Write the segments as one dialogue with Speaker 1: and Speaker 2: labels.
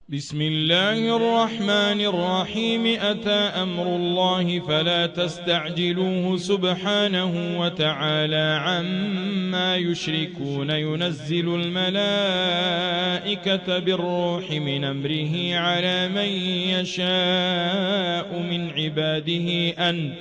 Speaker 1: بسم الله الرحمن الرحيم. أتى أمر الله فلا تستعجلوه سبحانه وتعالى عما يشركون. ينزل الملائكة بالروح من أمره على من يشاء من عباده أن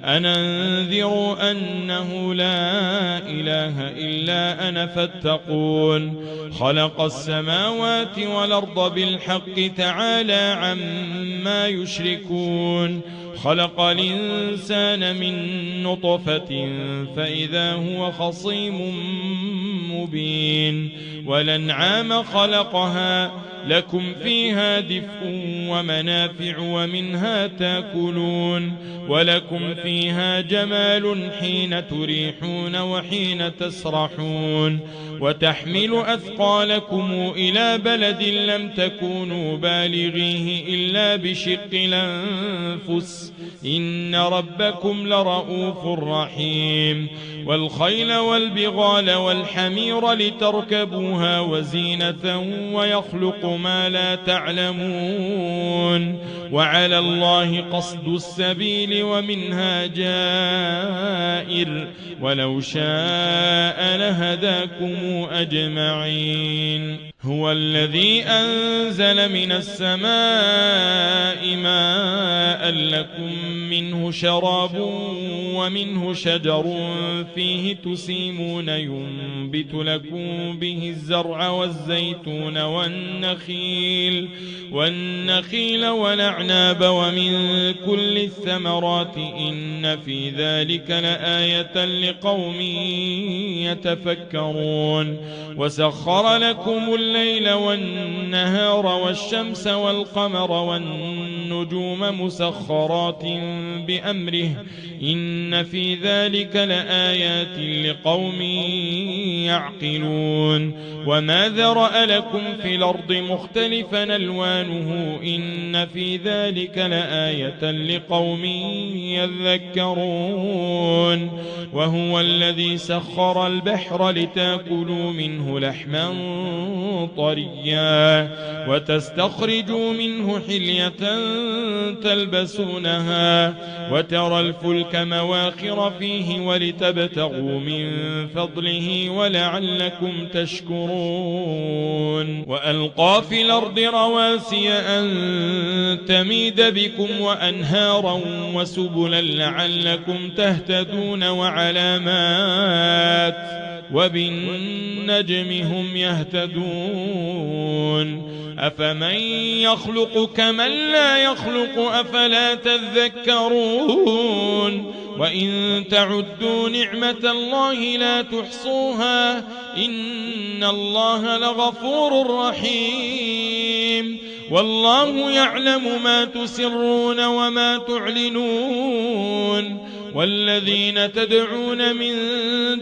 Speaker 1: أنذروا أنه لا إله إلا أنا فاتقون. خلق السماوات والأرض بالحق تعالى عما يشركون. خلق الإنسان من نطفة فإذا هو خصيم مبين. والأنعام خلقها لكم فيها دفء ومنافع ومنها تأكلون. ولكم فيها جمال حين تريحون وحين تسرحون. وتحمل أثقالكم إلى بلد لم تكونوا بالغيه إلا بشق الأنفس إن ربكم لرؤوف رحيم. والخيل والبغال والحمير لتركبوها وزينة ويخلق ما لا تعلمون. وعلى الله قصد السبيل ومنها جائر ولو شاء لهداكم أجمعين. هو الذي أنزل من السماء ماء لكم منه شراب ومنه شجر فيه تسيمون. ينبت لكم به الزرع والزيتون والنخيل والأعناب ومن كل الثمرات إن في ذلك لآية لقوم يتفكرون. وسخر لكم الليل والنهار والشمس والقمر والنجوم مسخرات بأمره إن في ذلك لآيات لقوم يعقلون. وما ذرأ لكم في الأرض مختلفا ألوانه إن في ذلك لآية لقوم يذكرون. وهو الذي سخر البحر لتأكلوا منه لحما طريا وتستخرجوا منه حلية تلبسونها وترى الفلك مواخر فيه ولتبتغوا من فضله ولعلكم تشكرون. وألقى في الأرض رواسي أن تميد بكم وأنهارا وسبلا لعلكم تهتدون وعلامات وبالنجم هم يهتدون. أفمن يخلق كمن لا يخلق أفلا تذكرون. وإن تعدوا نعمة الله لا تحصوها إن الله لغفور رحيم. والله يعلم ما تسرون وما تعلنون. والذين تدعون من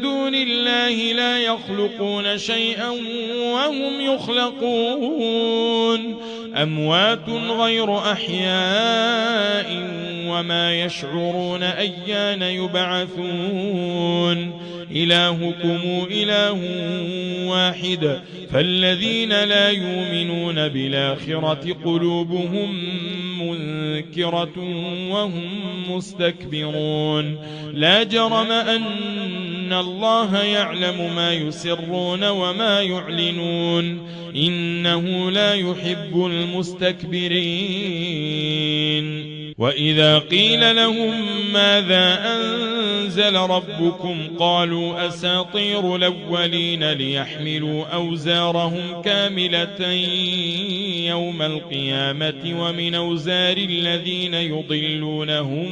Speaker 1: دون الله لا يخلقون شيئا وهم يخلقون. أموات غير أحياء وما يشعرون أيان يبعثون. إلهكم إله واحد فالذين لا يؤمنون بالآخرة قلوبهم منكرة وهم مستكبرون. لا جرم أن الله يعلم ما يسرون وما يعلنون إنه لا يحب المستكبرين. وإذا قيل لهم ماذا أنزل ربكم قالوا أساطير الأولين ليحملوا أوزارهم كاملة يوم القيامة ومن أوزار الذين يضلونهم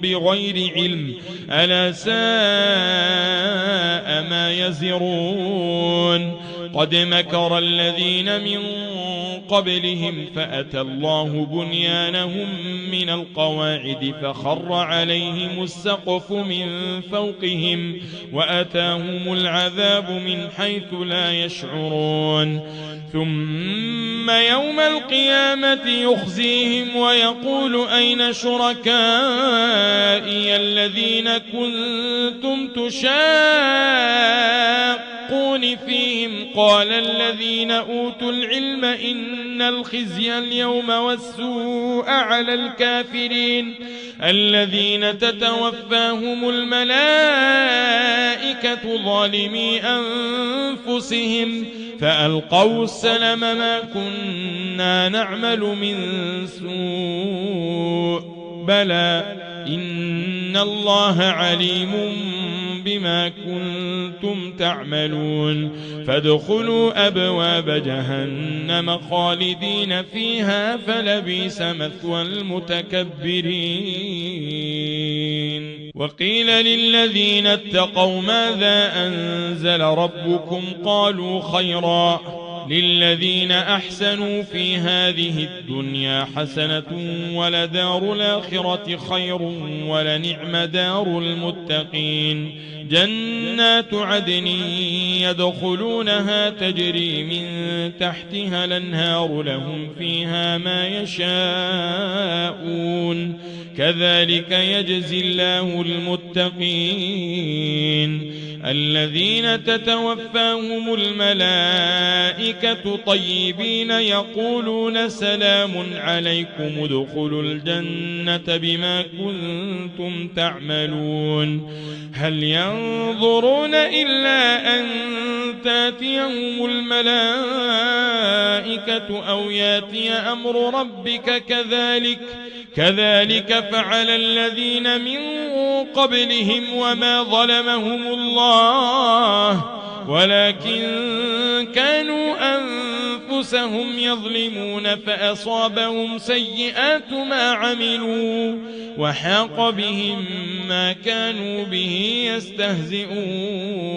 Speaker 1: بغير علم ألا ساء ما يزرون. قد مكر الذين من قبلهم فأتى الله بنيانهم من القواعد فخر عليهم السقف من فوقهم وأتاهم العذاب من حيث لا يشعرون. ثم يوم القيامة يخزيهم ويقول أين شركائي الذين كنتم تشاقون ينطقون فيهم قال الذين أوتوا العلم إن الخزي اليوم والسوء على الكافرين الذين تتوفاهم الملائكة ظالمي أنفسهم فألقوا السلم ما كنا نعمل من سوء بلى إن الله عليم بما كنتم تعملون فادخلوا أبواب جهنم خالدين فيها فلبئس مثوى المتكبرين وقيل للذين اتقوا ماذا أنزل ربكم قالوا خيرا للذين أحسنوا في هذه الدنيا حسنة ولدار الآخرة خير ولنعم دار المتقين جنات عدن يدخلونها تجري من تحتها الأنهار لهم فيها ما يشاءون كذلك يجزي الله المتقين الذين تتوفاهم الملائكة طيبين يقولون سلام عليكم ادخلوا الجنة بما كنتم تعملون هل ينظرون إلا أن تاتيهم الملائكة أو ياتي أمر ربك كذلك فعل الذين من قبلهم وما ظلمهم الله ولكن كانوا أنفسهم يظلمون فأصابهم سيئات ما عملوا وحاق بهم ما كانوا به يستهزئون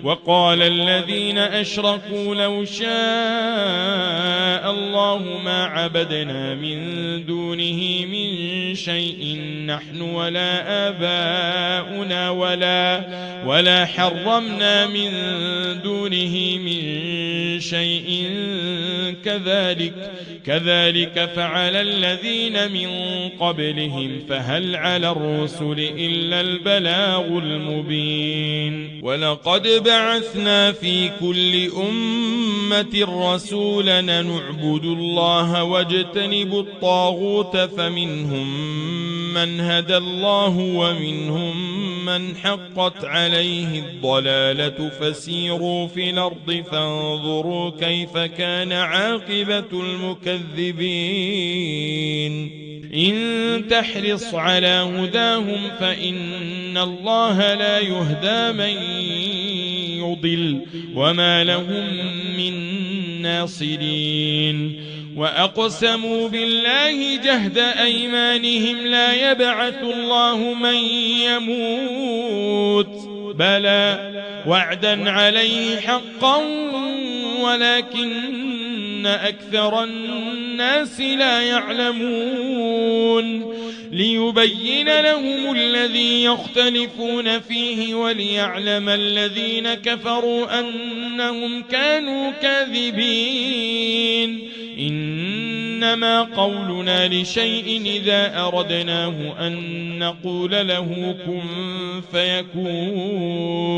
Speaker 1: وقال الذين أشركوا لو شاء الله ما عبدنا من دونه من شيء نحن ولا آباؤنا ولا حرمنا من دونه من شيء كذلك فعل الذين من قبلهم فهل على الرسل إلا البلاغ المبين ولقد بعثنا في كل أمة رسولا نعبد الله واجتنب الطاغوت فمنهم من هدى الله ومنهم من حقت عليه الضلالة فسيروا في الأرض فانظروا كيف كان عاقبة المكذبين إن تحرص على هداهم فإن الله لا يهدى من يضل وما لهم من ناصرين وأقسموا بالله جهد أيمانهم لا يبعث الله من يموت بلى وعدا عليه حقا ولكن أكثر الناس لا يعلمون ليبين لهم الذي يختلفون فيه وليعلم الذين كفروا أنهم كانوا كاذبين إنما قولنا لشيء إذا أردناه أن نقول له كن فيكون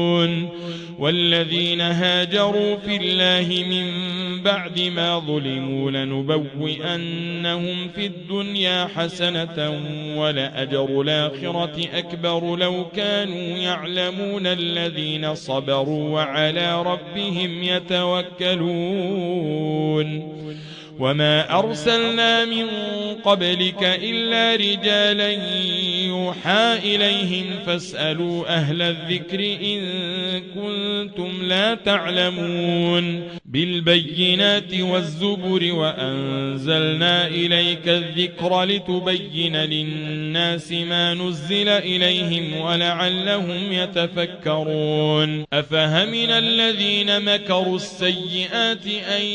Speaker 1: والذين هاجروا في الله من بعد ما ظلموا لنبوئنهم في الدنيا حسنة ولأجر الآخرة أكبر لو كانوا يعلمون الذين صبروا وعلى ربهم يتوكلون وما أرسلنا من قبلك إلا رجالا يوحى إليهم فاسألوا أهل الذكر إن كنتم لا تعلمون بالبينات والزبر وأنزلنا إليك الذكر لتبين للناس ما نزل إليهم ولعلهم يتفكرون أفهمن الذين مكروا السيئات أن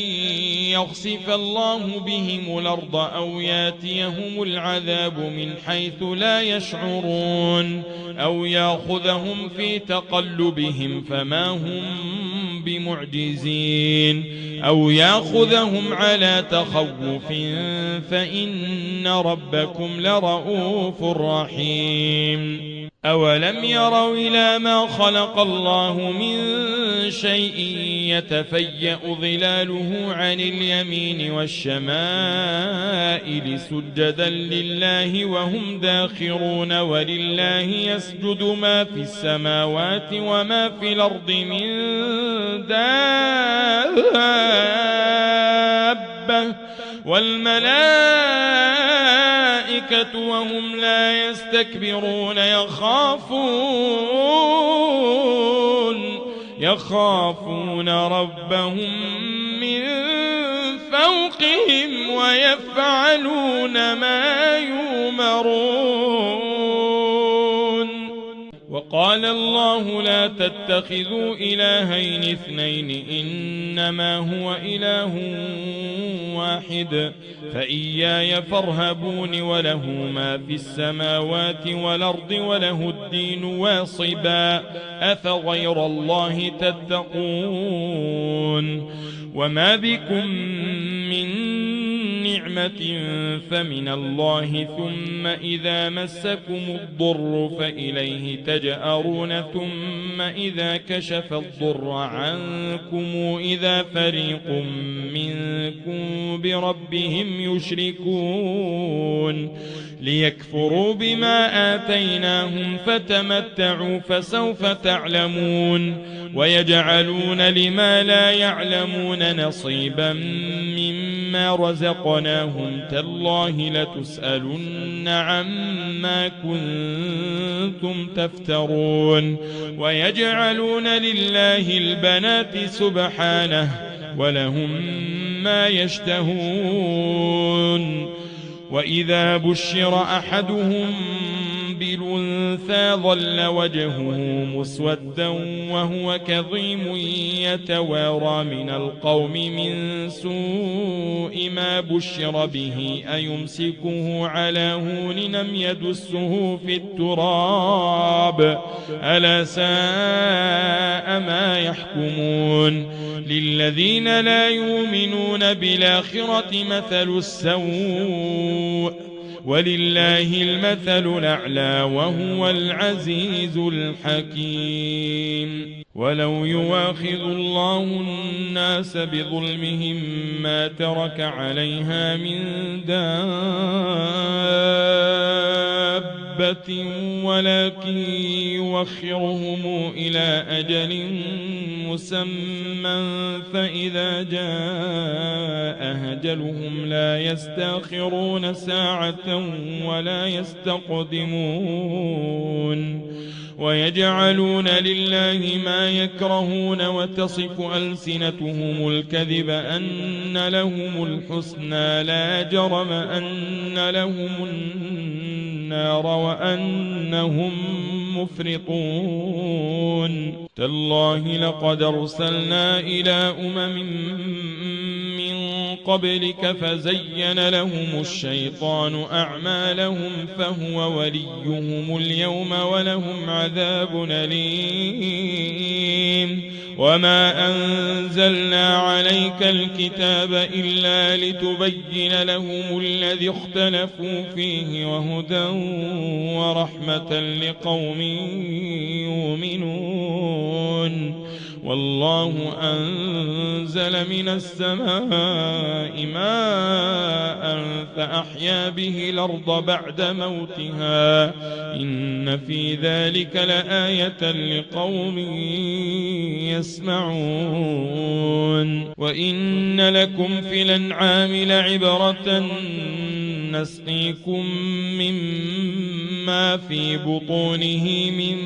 Speaker 1: يخسف الله بهم الأرض أو ياتيهم العذاب من حيث لا يشعرون أو يأخذهم في تقلبهم فما هم بمعجزين أو يأخذهم على تخوف فإن ربكم لرؤوف رحيم أولم يروا إلى ما خلق الله من شيء يتفيأ ظلاله عن اليمين والشمائل سجدا لله وهم داخرون ولله يسجد ما في السماوات وما في الأرض من دابة والملائكة وهم لا يستكبرون يخافون ربهم من فوقهم ويفعلون ما يؤمرون. وقال الله لا تتخذوا إلهين اثنين إنما هو إله واحد فإياي فارهبون وله ما في السماوات والأرض وله الدين واصبا أفغير الله تتقون. وما بكم من نعمة فمن الله ثم إذا مسكم الضر فإليه تجأرون ثم إذا كشف الضر عنكم إذا فريق منكم بربهم يشركون ليكفروا بما آتيناهم فتمتعوا فسوف تعلمون. ويجعلون لما لا يعلمون نصيبا مما رزقناهم تالله لتسألن عما كنتم تفترون. ويجعلون لله البنات سبحانه ولهم ما يشتهون. وإذا بشر أحدهم بالأنثى ظل وجهه مسودا وهو كظيم يتوارى من القوم من سوء ما بشر به أيمسكه على هون أم يدسه في التراب ألا ساء ما يحكمون. للذين لا يؤمنون بالآخرة مثل السوء ولله المثل الأعلى وهو العزيز الحكيم. ولو يواخذ الله الناس بظلمهم ما ترك عليها من دابة ولكن يوخرهم إلى أجل مسمى فإذا جاء أجلهم لا يستأخرون ساعة ولا يستقدمون. ويجعلون لله ما يكرهون وتصف ألسنتهم الكذب أن لهم الحسنى لا جرم أن لهم النار وأنهم مفرطون. تالله لقد أرسلنا إلى من قبلك فزين لهم الشيطان أعمالهم فهو وليهم اليوم ولهم عذاب أليم. وما أنزلنا عليك الكتاب إلا لتبين لهم الذي اختلفوا فيه وهدى ورحمة لقوم يؤمنون. والله أنزل من السماء ماء فأحيا به الأرض بعد موتها إن في ذلك لآية لقوم يسمعون. وإن لكم في الأنعام لعبرة نسقيكم مما في بطونه من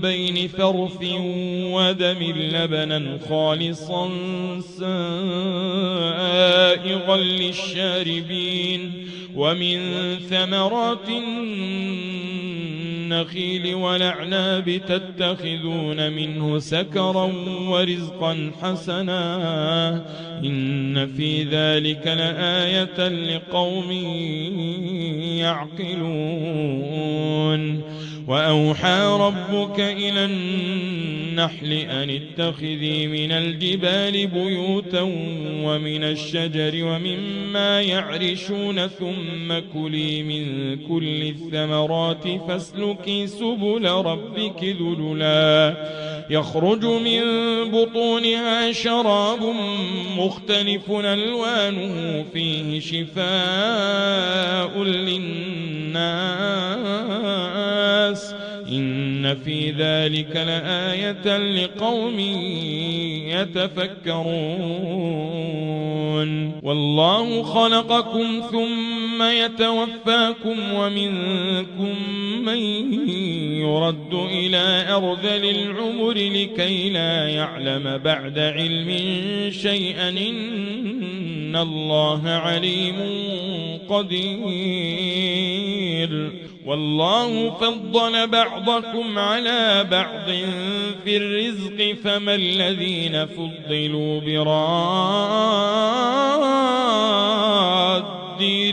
Speaker 1: بين فرث ودم لبنا خالصا سائغا للشاربين ومن ثمرات النخيل والأعناب تتخذون منه سكرا ورزقا حسنا إن في ذلك لآية لقوم يعقلون. وأوحى ربك إلى النحل أن اتخذي من الجبال بيوتا ومن الشجر ومما يعرشون ثم كلي من كل الثمرات فاسلكي سبل ربك ذللا يخرج من بطونها شراب مختلف ألوانه فيه شفاء للناس إن في ذلك لآية لقوم يتفكرون والله خلقكم ثم يتوفاكم ومنكم من يرد إلى أرذل العمر لكي لا يعلم بعد علم شيئا إن الله عليم قدير والله فضل بعضكم على بعض في الرزق فما الذين فضلوا براد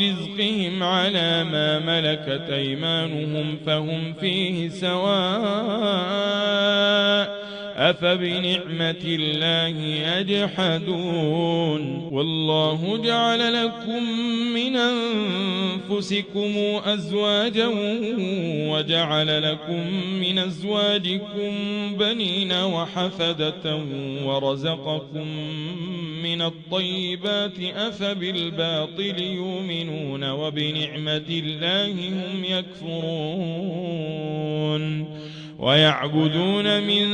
Speaker 1: رزقهم على ما ملكت أيمانهم فهم فيه سواء أفبنعمة الله يجحدون والله جعل لكم من أنفسكم أزواجا وجعل لكم من أزواجكم بنين وحفدة ورزقكم من الطيبات أفبالباطل يؤمنون وبنعمة الله هم يكفرون ويعبدون من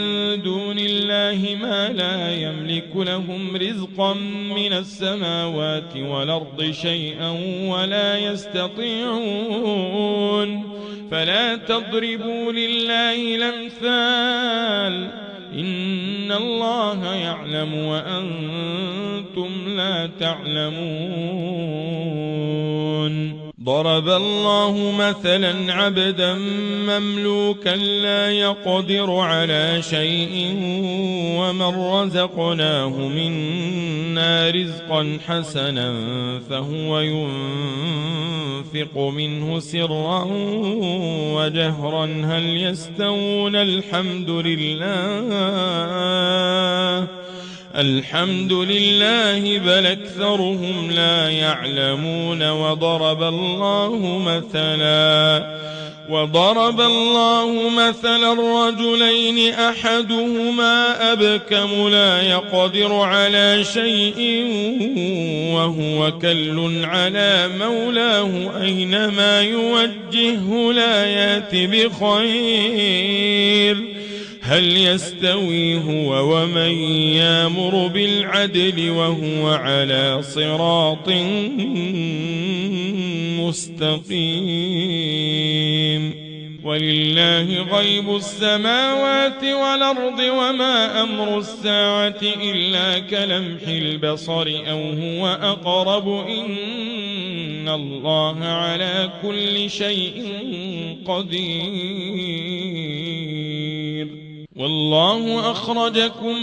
Speaker 1: دون الله ما لا يملك لهم رزقا من السماوات والأرض شيئا ولا يستطيعون فلا تضربوا لله الأمثال إن الله يعلم وأنتم لا تعلمون ضرب الله مثلا عبدا مملوكا لا يقدر على شيء ومن رزقناه منا رزقا حسنا فهو ينفق منه سرا وجهرا هل يستوون الحمد لله بل أكثرهم لا يعلمون وضرب الله مثلا رجلين أحدهما أبكم لا يقدر على شيء وهو كل على مولاه أينما يوجهه لا يأت بخير هل يستوي هو ومن يأمر بالعدل وهو على صراط مستقيم ولله غيب السماوات والأرض وما أمر الساعة إلا كلمح البصر أو هو أقرب إن الله على كل شيء قدير والله أخرجكم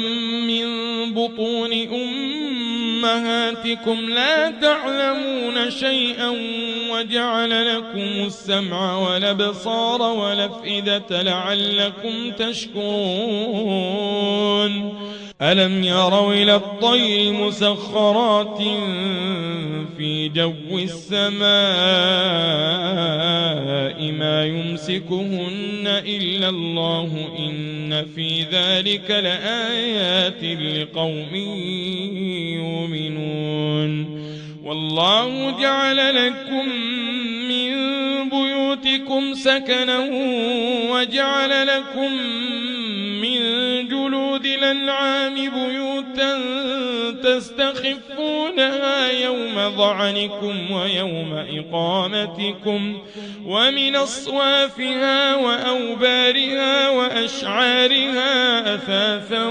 Speaker 1: من بطون أمهاتكم لا تعلمون شيئا وجعل لكم السمع والأبصار والأفئدة لعلكم تشكرون ألم يروا إلى الطير مسخرات في جو السماء ما يمسكهن إلا الله إن في ذلك لآيات لقوم يؤمنون والله جعل لكم من بيوتكم سكنا وجعل لكم من جلود الأنعام بيوتا تستخفونها يوم ظعنكم ويوم إقامتكم ومن أصوافها وأوبارها وأشعارها أثاثا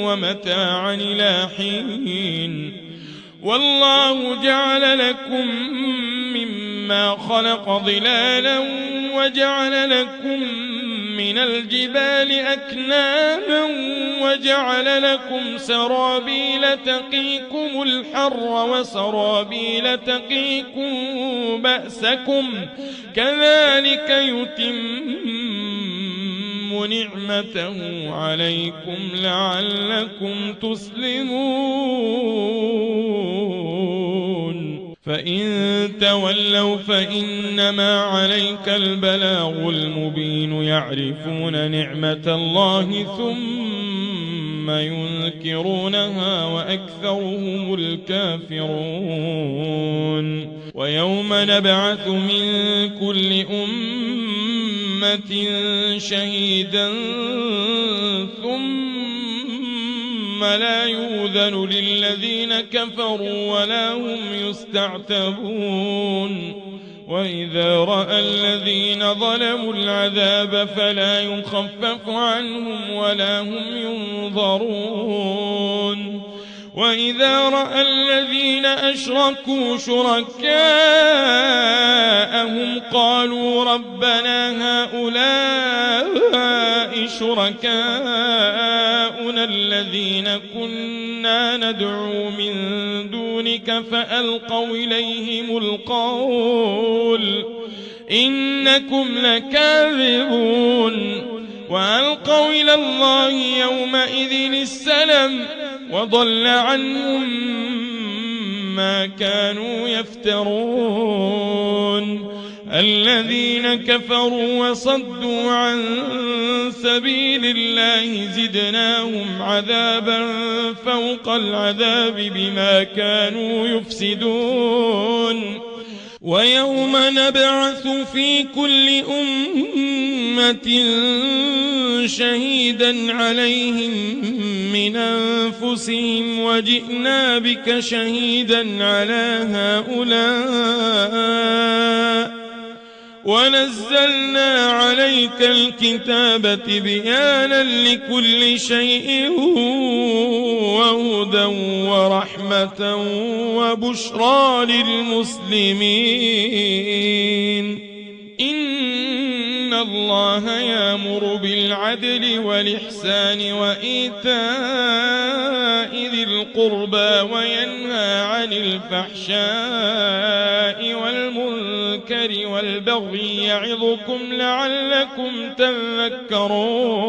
Speaker 1: ومتاعا إلى حين والله جعل لكم مما خلق ظلالا وجعل لكم من الجبال أكنانا وجعل لكم سرابيل تقيكم الحر وسرابيل تقيكم بأسكم كذلك يتم نعمته عليكم لعلكم تسلمون فإن تولوا فإنما عليك البلاغ المبين يعرفون نعمة الله ثم ينكرونها وأكثرهم الكافرون ويوم نبعث من كل أمة شهيدا ثم لا يؤذن للذين كفروا ولا هم يستعتبون وإذا رأى الذين ظلموا العذاب فلا يخفف عنهم ولا هم ينظرون وإذا رأى الذين أشركوا شركاءهم قالوا ربنا هؤلاء شركاؤنا الذين كنا ندعو من دونك فألقوا إليهم القول إنكم لكاذبون وألقوا إلى الله يومئذ السلم وضل عنهم ما كانوا يفترون الذين كفروا وصدوا عن سبيل الله زدناهم عذابا فوق العذاب بما كانوا يفسدون ويوم نبعث في كل أمة شهيدا عليهم من أنفسهم وجئنا بك شهيدا على هؤلاء ونزلنا عليك الكتاب بيانا لكل شيء وهدى ورحمة وبشرى للمسلمين إن الله يأمر بالعدل والإحسان وإيتاء ذي القربى وينهى عن الفحشاء والمنكر والبغي يعظكم لعلكم تذكرون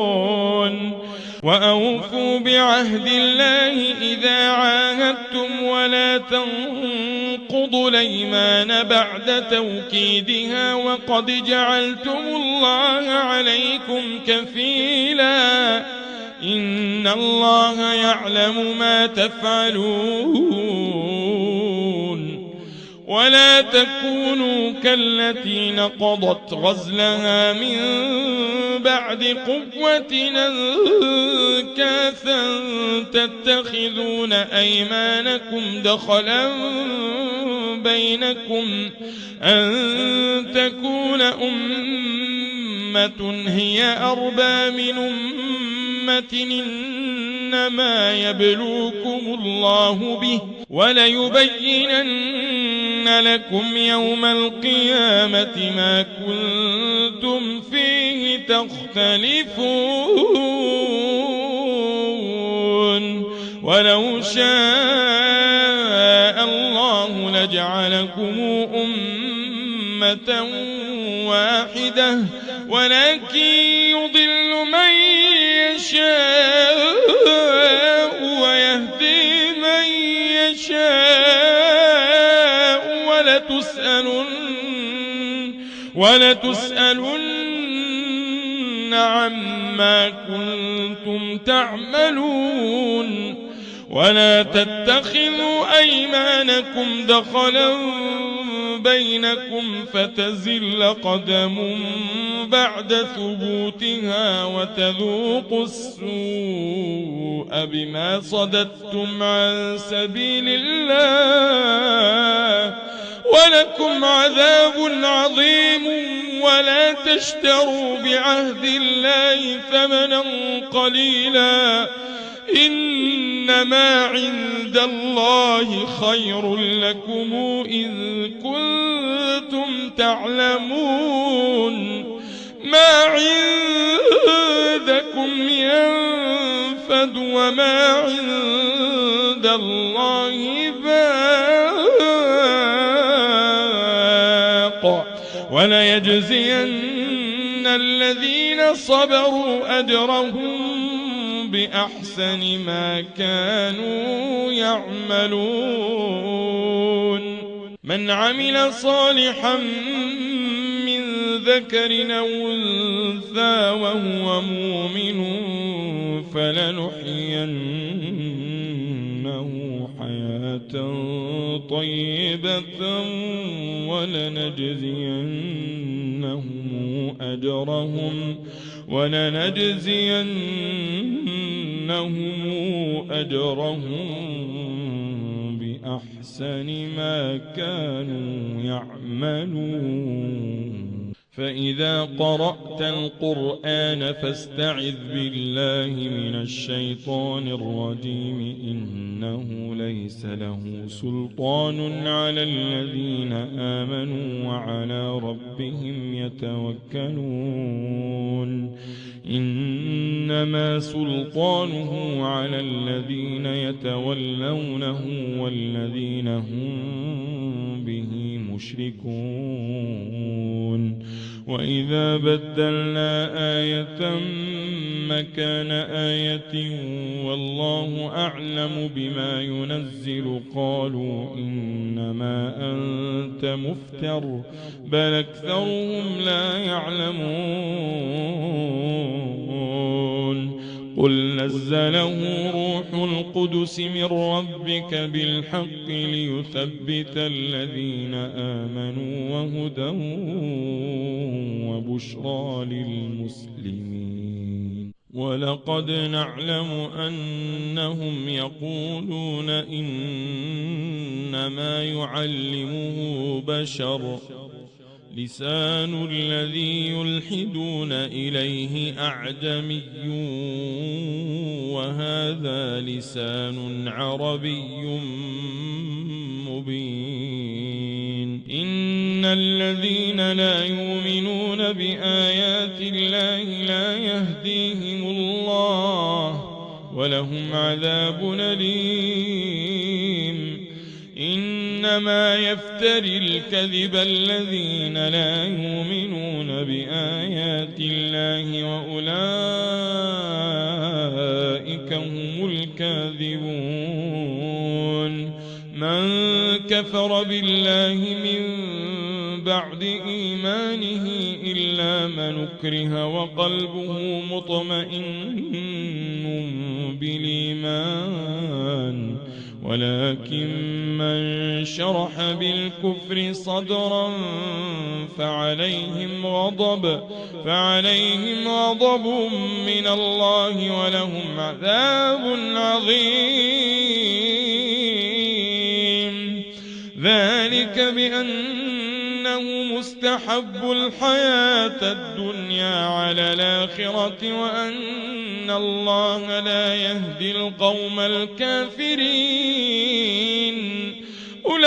Speaker 1: وأوفوا بعهد الله إذا عاهدتم ولا تنقضوا الأيمان بعد توكيدها وقد جعلتم الله عليكم كفيلا إن الله يعلم ما تفعلون ولا تكونوا كالتي نقضت غزلها من بعد قوة أنكاثا تتخذون أيمانكم دخلا بينكم أن تكون أمة هي أربى من أمة إنما يبلوكم الله به وليبينن لكم يوم القيامة ما كنتم فيه تختلفون ولو شاء الله لجعلكم أمة واحدة ولكن يضل من يشاء ويهدي من يشاء ولتسألن عما كنتم تعملون ولا تتخذوا أيمانكم دخلا بينكم فتزل قدم بعد ثبوتها وتذوقوا السوء بما صددتم عن سبيل الله ولكم عذاب عظيم ولا تشتروا بعهد الله ثمنا قليلا إنما عند الله خير لكم إن كنتم تعلمون ما عند ينفد وما عند الله باق وليجزين الذين صبروا أجرهم بأحسن ما كانوا يعملون من عمل صالحا من ذكر أو أنثى وهو مؤمن فلنحيينه حياة طيبة ولنجزينهم أجرهم بأحسن ما كانوا يعملون فإذا قرأت القرآن فاستعذ بالله من الشيطان الرجيم إنه ليس له سلطان على الذين آمنوا وعلى ربهم يتوكلون إنما سلطانه على الذين يتولونه والذين هم به مشركون وإذا بدلنا آية مكان آية والله أعلم بما ينزل قالوا إنما أنت مفتر بل أكثرهم لا يعلمون قل نزله روح القدس من ربك بالحق ليثبت الذين آمنوا وهدى وبشرى للمسلمين ولقد نعلم أنهم يقولون إنما يعلمه بشر لسان الذي يلحدون إليه أعجمي وهذا لسان عربي مبين إن الذين لا يؤمنون بآيات الله لا يهديهم الله ولهم عذاب أليم إنما يفتري الكذب الذين لا يؤمنون بآيات الله وأولئك هم الكاذبون من كفر بالله من بعد إيمانه إلا من أكره وقلبه مطمئن بالإيمان ولكن من شرح بالكفر صدرا فعليهم غضب من الله ولهم عذاب عظيم ذلك بأنه مستحب الحياة الدنيا على الآخرة وأن الله لا يهدي القوم الكافرين أولئك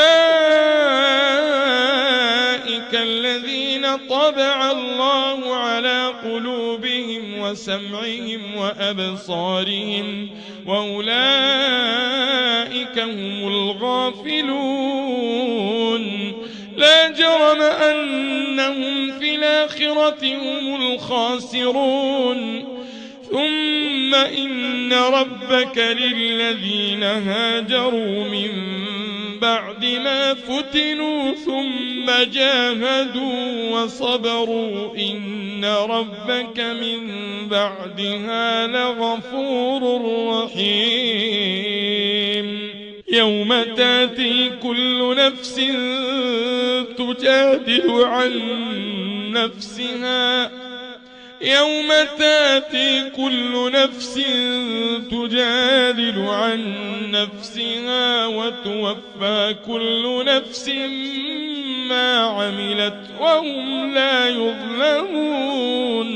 Speaker 1: الذين طبع الله على قلوبهم وسمعهم وأبصارهم وأولئك هم الغافلون لا جرم أنهم في الآخرة هم الخاسرون ثم إن ربك للذين هاجروا من بعد ما فتنوا ثم جاهدوا وصبروا إن ربك من بعدها لغفور رحيم يوم تاتي كل نفس تجادل عن نفسها وتوفى كل نفس ما عملت وهم لا يظلمون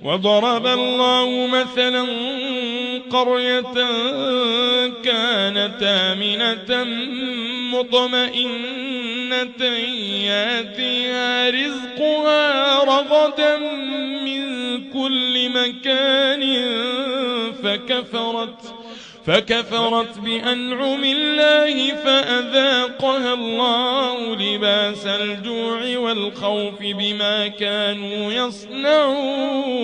Speaker 1: وضرب الله مثلا قرية كانت آمنة مطمئنة ياتيها رزقها رغدا من كل مكان فكفرت بأنعم الله فأذاقها الله لباس الجوع والخوف بما كانوا يصنعون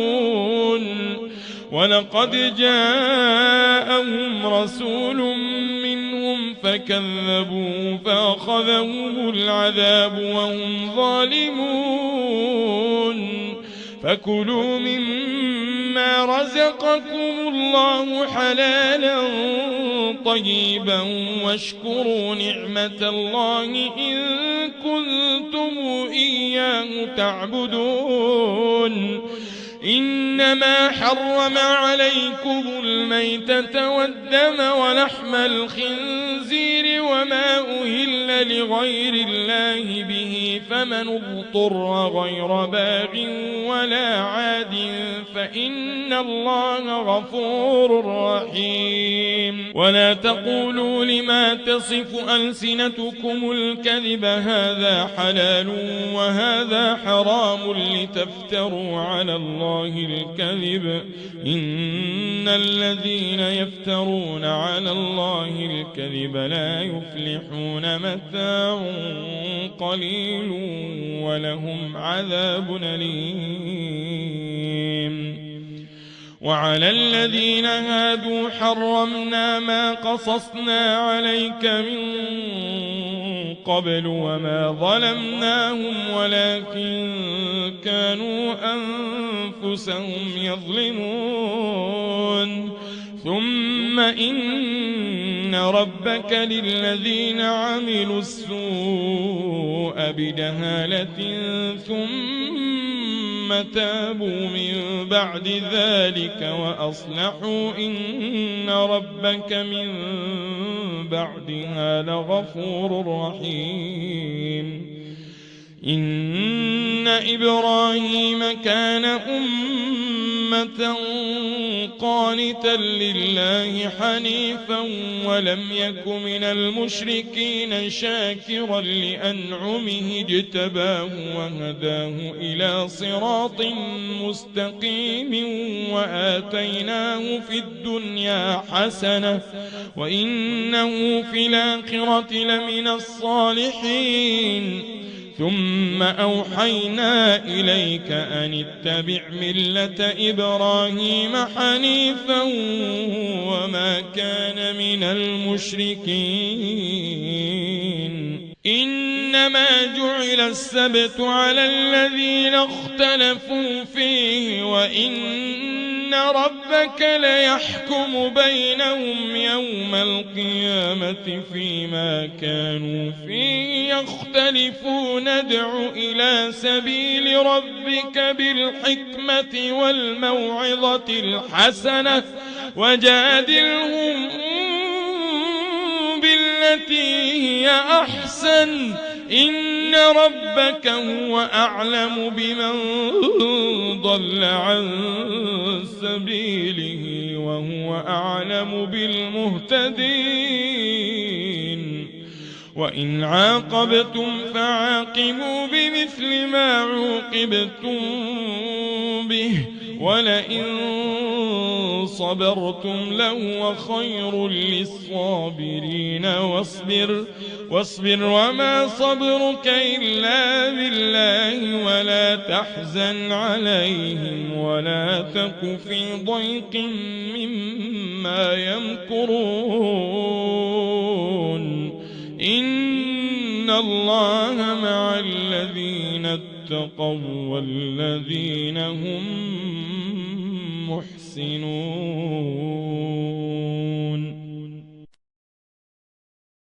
Speaker 1: ولقد جاءهم رسول منهم فكذبوا فأخذهم العذاب وهم ظالمون فكلوا مما رزقكم الله حلالا طيبا واشكروا نعمة الله إن كنتم إياه تعبدون إنما حرم عليكم الميتة والدم ولحم الخنزير وما أهل لغير الله به فمن اضطر غير باغ ولا عاد فإن الله غفور رحيم ولا تقولوا لما تصف ألسنتكم الكذب هذا حلال وهذا حرام لتفتروا على الله الكذب إن الذين يفترون على الله الكذب لا يفلحون متاع قليل ولهم عذاب أليم وعلى الذين هادوا حرمنا ما قصصنا عليك من قبل وما ظلمناهم ولكن كانوا أنفسهم يظلمون ثم إن ربك للذين عملوا السوء بجهالة ثم تابوا من بعد ذلك وأصلحوا إن ربك من بعدها لغفور رحيم إن إبراهيم كان أمة قانتا لله حنيفا ولم يك من المشركين شاكرا لأنعمه اجتباه وهداه إلى صراط مستقيم وآتيناه في الدنيا حسنة وإنه في الآخرة لمن الصالحين ثم أوحينا إليك أن اتبع ملة إبراهيم حنيفا وما كان من المشركين إنما جعل السبت على الذين اختلفوا فيه وإن ربك ليحكم بينهم يوم القيامة فيما كانوا فيه يختلفون ادع إلى سبيل ربك بالحكمة والموعظة الحسنة وجادلهم بالتي هي أحسن إن ربك هو أعلم بمن ضل عن سبيله وهو أعلم بالمهتدين وإن عاقبتم فعاقبوا بمثل ما عوقبتم به ولئن صبرتم لهو خير للصابرين واصبر وما صبرك إلا بالله ولا تحزن عليهم ولا تك في ضيق مما يمكرون إن الله مع الذين اتقوا والذين هم محسنون